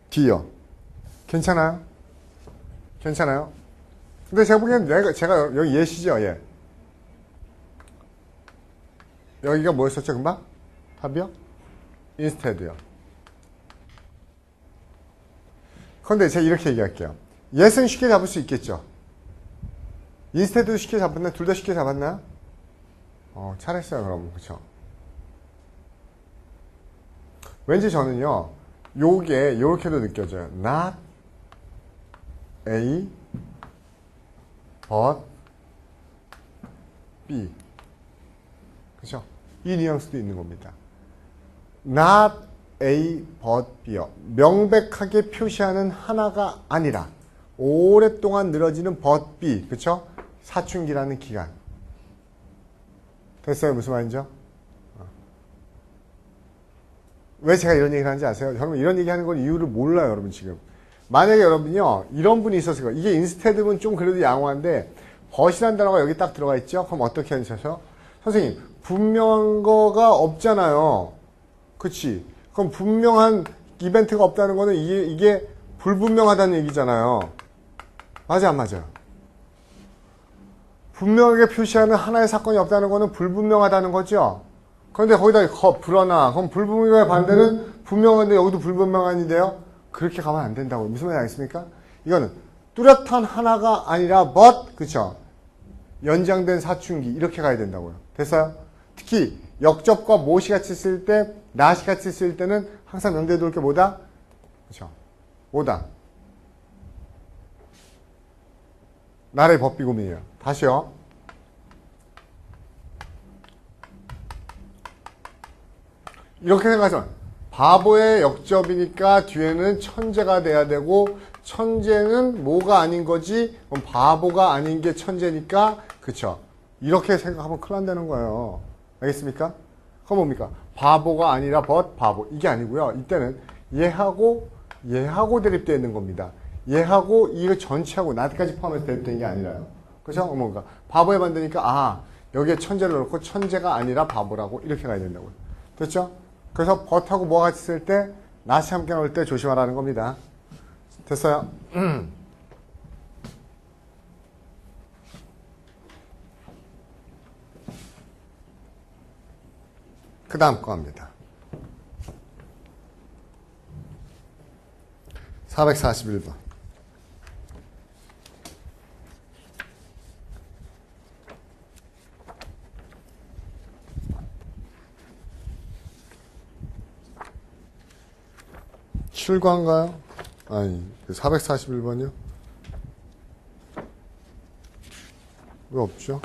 D요. 괜찮아요? 괜찮아요? 근데 제가 보기엔 제가 여기 예시죠, 예. 여기가 뭐였었죠, 금방? 답이요? instead요. 그런데 제가 이렇게 얘기할게요. yes는 쉽게 잡을 수 있겠죠? instead도 쉽게 잡았나요? 둘 다 쉽게 잡았나요? 잘했어요, 그럼. 그쵸? 왠지 저는요, 요게, 요렇게도 느껴져요. not A, but B. 그쵸? 이 뉘앙스도 있는 겁니다. not A, but B요. 명백하게 표시하는 하나가 아니라 오랫동안 늘어지는 but B. 그쵸? 사춘기라는 기간. 됐어요? 무슨 말인지요? 왜 제가 이런 얘기를 하는지 아세요? 여러분 이런 얘기하는 건 이유를 몰라요. 여러분 지금. 만약에 여러분이요. 이런 분이 있었을 거예요. 이게 인스테드는 좀 그래도 양호한데 벗이라는 단어가 여기 딱 들어가 있죠? 그럼 어떻게 하셔서? 선생님 분명한 거가 없잖아요. 그치? 그럼 분명한 이벤트가 없다는 거는 이게 불분명하다는 얘기잖아요. 맞아 안 맞아요? 분명하게 표시하는 하나의 사건이 없다는 거는 불분명하다는 거죠? 그런데 거기다 불어나. 그럼 불분명의 반대는 분명한데 여기도 불분명한인데요? 그렇게 가면 안 된다고요. 무슨 말인지 알겠습니까? 이거는 뚜렷한 하나가 아니라 but, 그쵸? 연장된 사춘기 이렇게 가야 된다고요. 됐어요? 특히 역접과 못이 같이 쓸 때, not이 같이 쓸 때는 항상 명대에 둘 게 뭐다? 그쵸? 뭐다? 나라의 법비고민이에요. 다시요. 이렇게 생각하죠. 바보의 역접이니까 뒤에는 천재가 돼야 되고 천재는 뭐가 아닌 거지? 그럼 바보가 아닌 게 천재니까 그쵸? 이렇게 생각하면 큰일 난다는 거예요. 알겠습니까? 그럼 뭡니까? 바보가 아니라 but 바보. 이게 아니고요. 이때는 얘하고 대립되어 있는 겁니다. 얘하고 이거 전체하고 나까지 포함해서 대립되는 게 아니라요. 그죠? 뭔가 바보에 만드니까 여기에 천재를 넣고 천재가 아니라 바보라고 이렇게 가야 된다고요. 됐죠? 그래서 but하고 뭐가 같이 쓸 때 not이 함께 나올 때 조심하라는 겁니다. 됐어요? 그 다음 거 합니다. 441번. 출과인가요? 아니, 441번이요? 왜 없죠?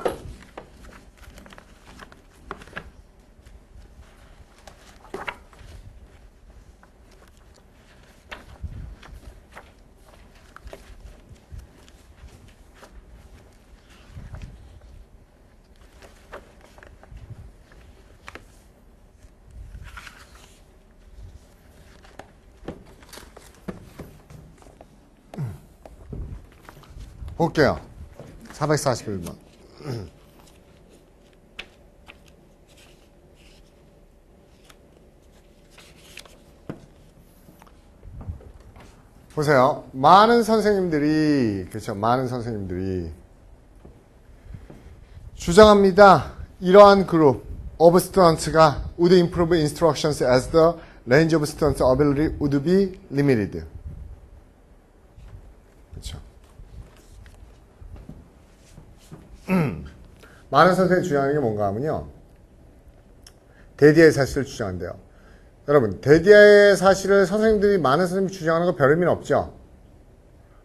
볼게요. 441번. 보세요. 많은 선생님들이, 그렇죠. 많은 선생님들이 주장합니다. 이러한 그룹 of students가 would improve instructions as the range of students' ability would be limited. 그렇죠. 많은 선생님이 주장하는 게 뭔가 하면요. 대디아의 사실을 주장한대요. 여러분, 대디아의 사실을 선생님들이 많은 선생님이 주장하는 거 별 의미는 없죠.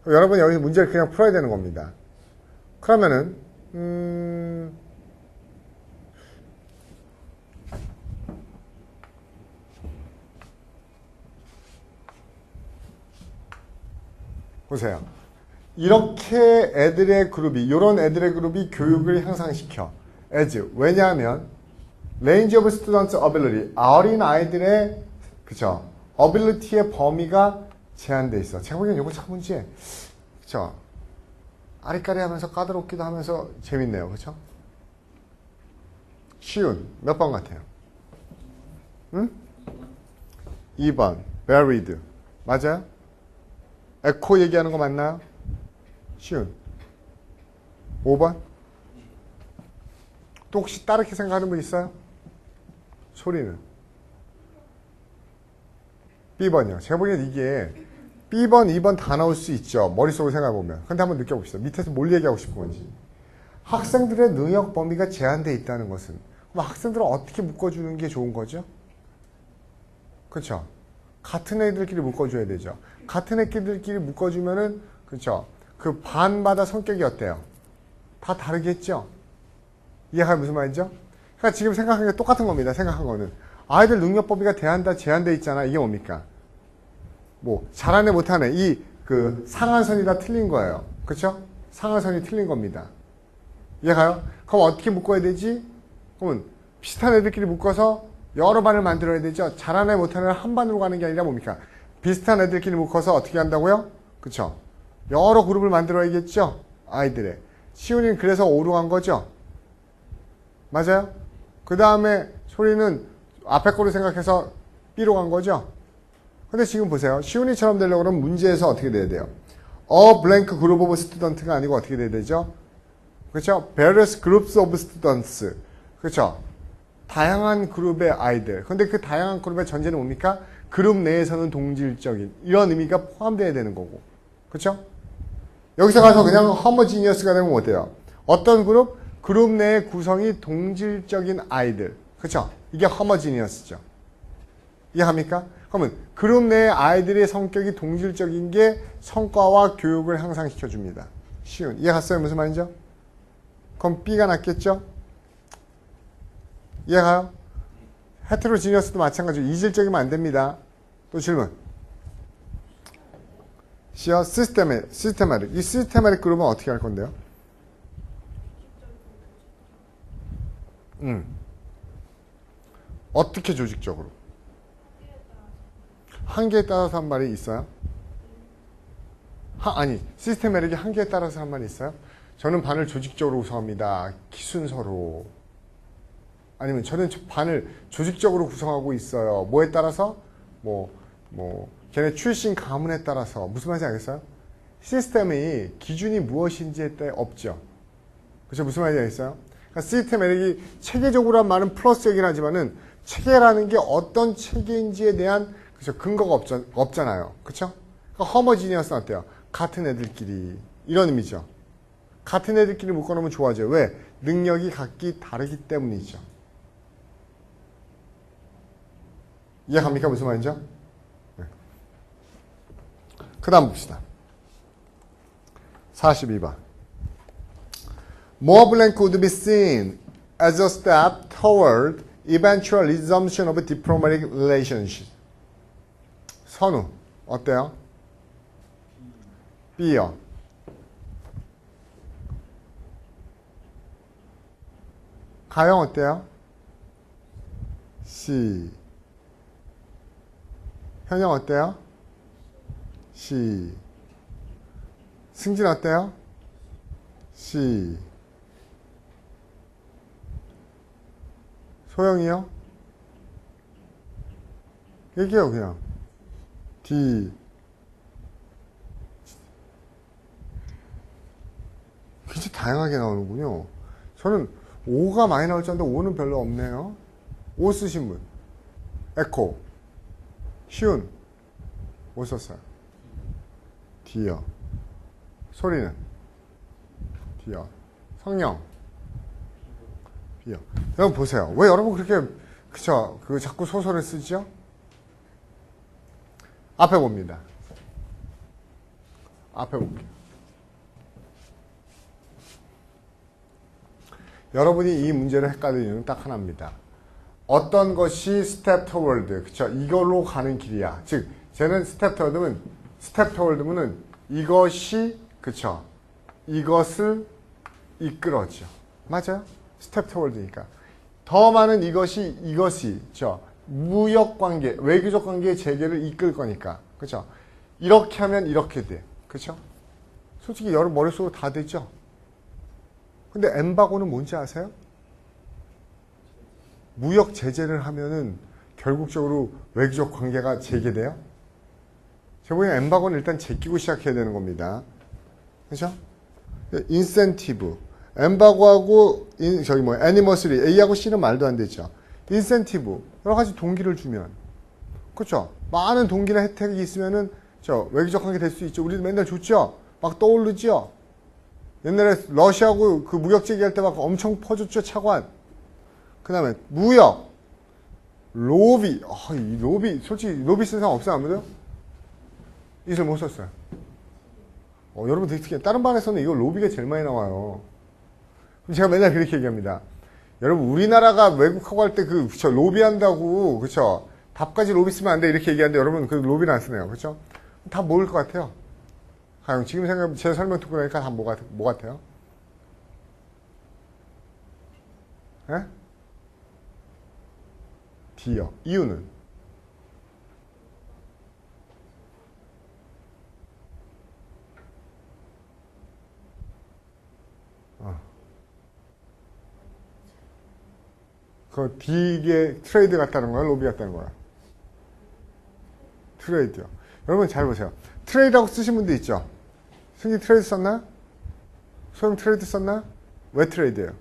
여러분 여기서 문제를 그냥 풀어야 되는 겁니다. 그러면은 보세요. 이렇게 애들의 그룹이, 이런 애들의 그룹이 교육을 향상시켜. as. 왜냐하면 range of students ability, 어린 아이들의, 그쵸, ability의 범위가 제한돼 있어. 제가 보기엔 이거 참 문제, 그쵸, 아리까리 하면서 까다롭기도 하면서 재밌네요. 그쵸? 쉬운. 몇 번 같아요? 응? 2번. varied. 맞아요? 에코 얘기하는 거 맞나요? 쉬운. 5번. 또 혹시 다르게 생각하는 분 있어요? 소리는. B번이요. 제가 보기엔 이게 B번, 2번 다 나올 수 있죠. 머릿속으로 생각해보면. 근데 한번 느껴봅시다. 밑에서 뭘 얘기하고 싶은 건지. 학생들의 능력 범위가 제한되어 있다는 것은, 그럼 학생들을 어떻게 묶어주는 게 좋은 거죠? 그렇죠? 같은 애들끼리 묶어줘야 되죠. 같은 애들끼리 묶어주면은, 그렇죠, 그 반마다 성격이 어때요? 다 다르겠죠? 이해가 무슨 말이죠? 그러니까 지금 생각한 게 똑같은 겁니다. 생각한 거는. 아이들 능력 범위가 제한돼 있잖아. 이게 뭡니까? 뭐 잘하네 못하네, 이 그 상한선이 다 틀린 거예요. 그렇죠? 상한선이 틀린 겁니다. 이해가요? 그럼 어떻게 묶어야 되지? 그러면 비슷한 애들끼리 묶어서 여러 반을 만들어야 되죠. 잘하네 못하네 한 반으로 가는 게 아니라 뭡니까? 비슷한 애들끼리 묶어서 어떻게 한다고요? 그렇죠? 여러 그룹을 만들어야겠죠. 아이들의. 시훈이는 그래서 5로 간 거죠. 맞아요? 그 다음에 소리는 앞에 거로 생각해서 B로 간 거죠. 근데 지금 보세요. 시훈이처럼 되려고 그러면 문제에서 어떻게 돼야 돼요? A blank group of student가 아니고 어떻게 돼야 되죠? 그렇죠? Various groups of students. 그렇죠? 다양한 그룹의 아이들. 근데 그 다양한 그룹의 전제는 뭡니까? 그룹 내에서는 동질적인, 이런 의미가 포함되어야 되는 거고. 그렇죠? 여기서 가서 그냥 homogeneous가 되면 어때요? 어떤 그룹? 그룹 내의 구성이 동질적인 아이들. 그렇죠? 이게 homogeneous죠. 이해합니까? 그러면 그룹 내의 아이들의 성격이 동질적인 게 성과와 교육을 향상시켜 줍니다. 쉬운. 이해갔어요? 무슨 말인죠? 그럼 B가 낫겠죠? 이해가요? 헤테로지니어스도 마찬가지로 이질적이면 안 됩니다. 또 질문. C요? 시스테마틱. 이 시스테마틱 그룹은 어떻게 할 건데요? 어떻게 조직적으로? 한계에 따라서 한 말이 있어요? 아니, 시스테마틱이 한계에 따라서 한 말이 있어요? 저는 반을 조직적으로 구성합니다. 기순서로. 아니면 저는 반을 조직적으로 구성하고 있어요. 뭐에 따라서? 걔네 출신 가문에 따라서. 무슨 말인지 알겠어요? 시스템의 기준이 무엇인지에 따라 없죠. 그렇죠? 무슨 말인지 알겠어요? 그러니까 시스템이 체계적으로 한 말은 플러스이긴 하지만은 체계라는 게 어떤 체계인지에 대한, 그렇죠, 근거가 없잖아요. 그렇죠? 그러니까 허머지니어스는 어때요? 같은 애들끼리. 이런 의미죠. 같은 애들끼리 묶어놓으면 좋아져요. 왜? 능력이 각기 다르기 때문이죠. 이해갑니까? 무슨 말인죠? 네. 그 다음 봅시다. 42번. More blank would be seen as a step toward eventual resumption of diplomatic relations. 선우, 어때요? B요. 가영 어때요? C. 현영 어때요? C. 승진 어때요? C. 소영이요? 얘기해요, 그냥. D. 굉장히 다양하게 나오는군요. 저는 O가 많이 나올 줄 알았는데 O는 별로 없네요. O 쓰신 분. 에코. 시운. 뭐 썼어요? D요. 소리는? D요. 성령. B요. 여러분 보세요. 왜 여러분 그렇게 그쵸? 그 자꾸 소설을 쓰죠? 앞에 봅니다. 앞에 볼게요. 여러분이 이 문제를 헷갈리는 이유는 딱 하나입니다. 어떤 것이 스텝 터월드, 그쵸? 이걸로 가는 길이야. 즉, 쟤는 스텝 터월드면은 이것이, 그쵸? 이것을 이끌어죠. 맞아요? 스텝 터월드니까. 더 많은 이것이, 저, 무역 관계, 외교적 관계의 재개를 이끌 거니까. 그쵸? 이렇게 하면 이렇게 돼. 그쵸? 솔직히 여러분 머릿속으로 다 되죠? 근데 엠바고는 뭔지 아세요? 무역 제재를 하면은 결국적으로 외교적 관계가 재개돼요? 제가 보기엔 엠바고는 일단 제끼고 시작해야 되는 겁니다. 그죠? 인센티브. 엠바고하고, 애니머스리. A하고 C는 말도 안 되죠. 인센티브. 여러 가지 동기를 주면. 그쵸? 많은 동기나 혜택이 있으면은, 외교적 관계 될 수 있죠. 우리도 맨날 좋죠? 막 떠오르죠? 옛날에 러시아하고 그 무역 제기할 때 막 엄청 퍼졌죠, 차관. 그 다음에 무역, 로비. 이 로비, 솔직히 로비 쓴 사람 없어요, 아무도? 이슬 못 썼어요. 여러분 특히 다른 반에서는 이거 로비가 제일 많이 나와요. 그럼 제가 맨날 그렇게 얘기합니다. 여러분 우리나라가 외국하고 할 때 그쵸 로비한다고 그쵸 답까지 로비 쓰면 안 돼 이렇게 얘기하는데 여러분 그 로비는 안 쓰네요, 그쵸? 다 모일 것 같아요. 지금 제 설명 듣고 나니까 다 뭐 같아요? 예? D요. 이유는? 그 D에 트레이드 같다는 거야? 로비 같다는 거야? 트레이드요. 여러분 잘 보세요. 트레이드하고 쓰신 분도 있죠? 승기 트레이드 썼나? 소영 트레이드 썼나? 왜 트레이드예요?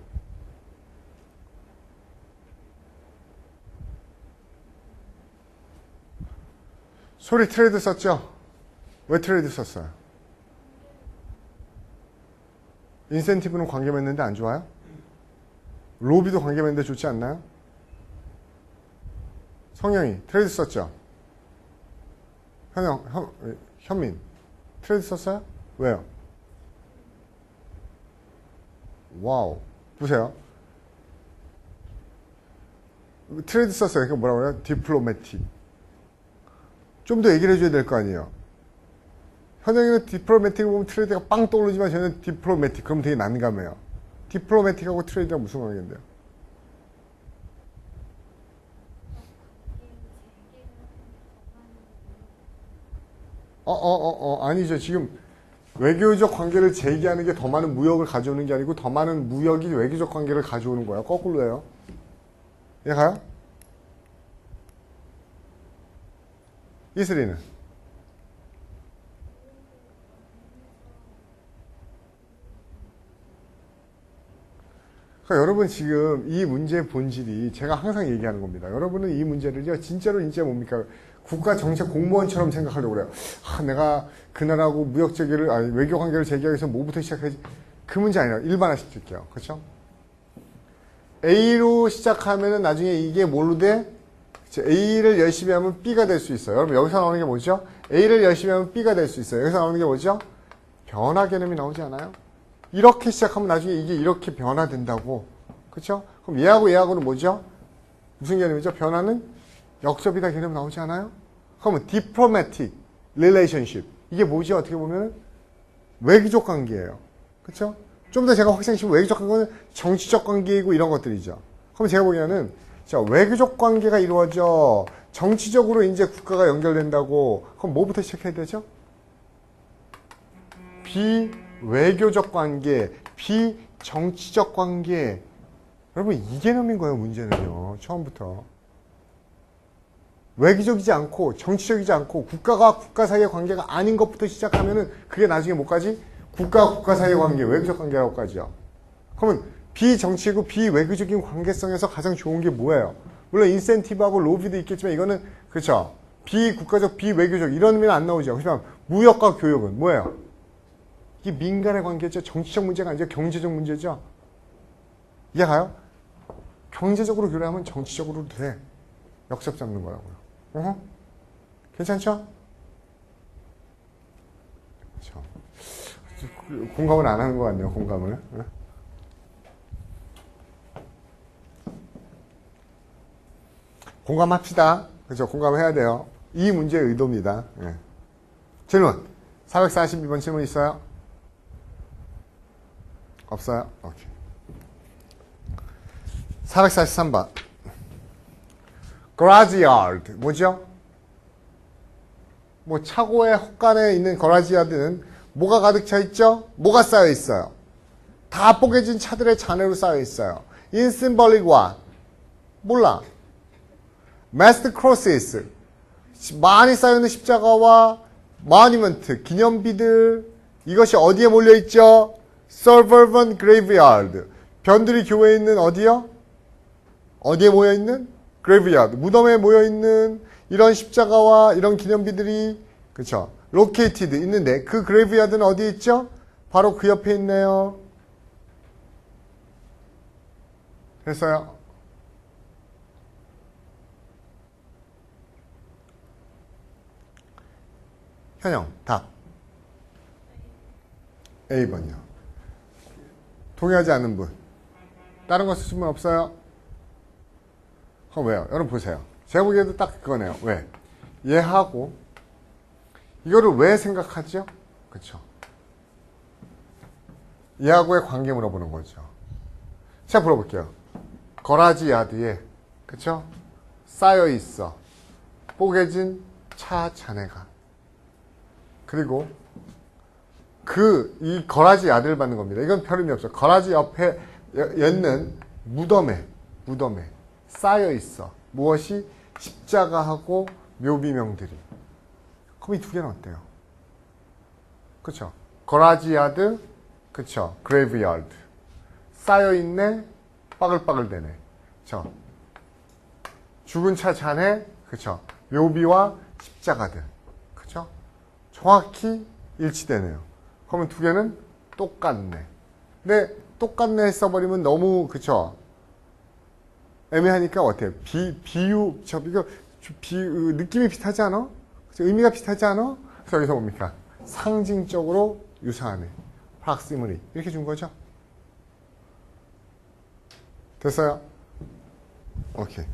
소리 트레이드 썼죠? 왜 트레이드 썼어요? 인센티브는 관계 맺는데 안 좋아요? 로비도 관계 맺는데 좋지 않나요? 성영이 트레이드 썼죠? 현민 트레이드 썼어요? 왜요? 와우. 보세요. 트레이드 썼어요. 그러니까 뭐라고 해요? 디플로매틱. 좀 더 얘기를 해줘야 될 거 아니에요. 현영이는 디플로매틱을 보면 트레이드가 빵 떠오르지만 저는 디플로매틱. 그럼 되게 난감해요. 디플로매틱하고 트레이드가 무슨 관계인데요? 아니죠. 지금 외교적 관계를 재개하는 게 더 많은 무역을 가져오는 게 아니고 더 많은 무역이 외교적 관계를 가져오는 거야. 거꾸로 해요. 이해가요? 이슬이는? 그러니까 여러분 지금 이 문제의 본질이 제가 항상 얘기하는 겁니다. 여러분은 이 문제를요 진짜로 뭡니까? 국가 정책 공무원처럼 생각하려고 그래요. 내가 그 나라하고 무역 재개를 외교 관계를 재개하기 위해서 뭐부터 시작하지? 그 문제 아니라 일반화시킬게요. 그렇죠? A로 시작하면은 나중에 이게 뭘로 돼? A를 열심히 하면 B가 될 수 있어요. 여러분 여기서 나오는 게 뭐죠? A를 열심히 하면 B가 될 수 있어요. 여기서 나오는 게 뭐죠? 변화 개념이 나오지 않아요? 이렇게 시작하면 나중에 이게 이렇게 변화된다고. 그렇죠? 그럼 얘하고는 뭐죠? 무슨 개념이죠? 변화는 역접이다 개념 나오지 않아요? 그러면 diplomatic relationship 이게 뭐지? 어떻게 보면 외교적 관계예요. 그렇죠? 좀 더 제가 확장시키면 외교적 관계는 정치적 관계이고 이런 것들이죠. 그럼 제가 보기에는 외교적 관계가 이루어져 정치적으로 이제 국가가 연결된다고 그럼 뭐부터 시작해야 되죠? 비외교적 관계, 비정치적 관계. 여러분 이 개념인 거예요. 문제는요. 처음부터. 외교적이지 않고 정치적이지 않고 국가가 국가 사이의 관계가 아닌 것부터 시작하면은 그게 나중에 뭐까지? 국가와 국가 사이의 관계, 외교적 관계라고 까지요. 그러면 비정치고 비외교적인 관계성에서 가장 좋은 게 뭐예요? 물론 인센티브하고 로비도 있겠지만 이거는 그렇죠. 비국가적, 비외교적 이런 의미는 안 나오죠. 하지만 무역과 교역은 뭐예요? 이게 민간의 관계죠. 정치적 문제가 아니죠. 경제적 문제죠. 이해가요? 경제적으로 교류하면 정치적으로도 돼. 역습 잡는 거라고요. 괜찮죠? 그렇죠. 공감을 안 하는 것 같네요. 공감을. 공감합시다. 그렇죠. 공감해야 돼요. 이 문제의 의도입니다. 예. 질문. 442번 질문 있어요? 없어요? 오케이. 443번. 거라지야드. 뭐죠? 뭐 차고의 헛간에 있는 거라지야드는 뭐가 가득 차 있죠? 뭐가 쌓여 있어요? 다 뽀개진 차들의 잔해로 쌓여 있어요. 인심벌릭과 몰라. 마스트 크로시스. 많이 쌓여있는 십자가와 모니먼트, 기념비들. 이것이 어디에 몰려있죠? 서버번 그레이브야드. 변두리 교회에 있는 어디요? 어디에 모여있는? 그레이브야드. 무덤에 모여있는 이런 십자가와 이런 기념비들이 그쵸? 로케이티드 있는데 그 그레이브야드는 어디에 있죠? 바로 그 옆에 있네요. 됐어요? 현영, 답. A번이요. 동의하지 않는 분. 다른 거 쓰신 분 없어요? 그럼 왜요? 여러분 보세요. 제가 보기에도 딱 그거네요. 왜? 얘하고 이거를 왜 생각하죠? 그쵸? 얘하고의 관계 물어보는 거죠. 제가 물어볼게요. 거라지 야드에 그쵸? 쌓여 있어. 뽀개진 차 잔해가. 그리고 이 거라지 야드를 받는 겁니다. 이건 별 의미 없어. 거라지 옆에 있는 무덤에 쌓여 있어. 무엇이? 십자가하고 묘비명들이. 그럼 이 두 개는 어때요? 그쵸? 거라지 야드, 그쵸? 그레이브 야드. 쌓여 있네, 빠글빠글 되네. 그쵸? 죽은 차 잔해, 그쵸? 묘비와 십자가들. 그쵸? 정확히 일치되네요. 그러면 두 개는 똑같네. 근데 똑같네 써버리면 너무, 그쵸? 애매하니까 어때요? 비유, 느낌이 비슷하지 않아? 의미가 비슷하지 않아? 그래서 여기서 뭡니까? 상징적으로 유사하네. proximity. 이렇게 준 거죠? 됐어요? 오케이.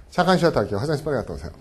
잠깐 쉬었다 할게요. 화장실 빨리 갔다 오세요.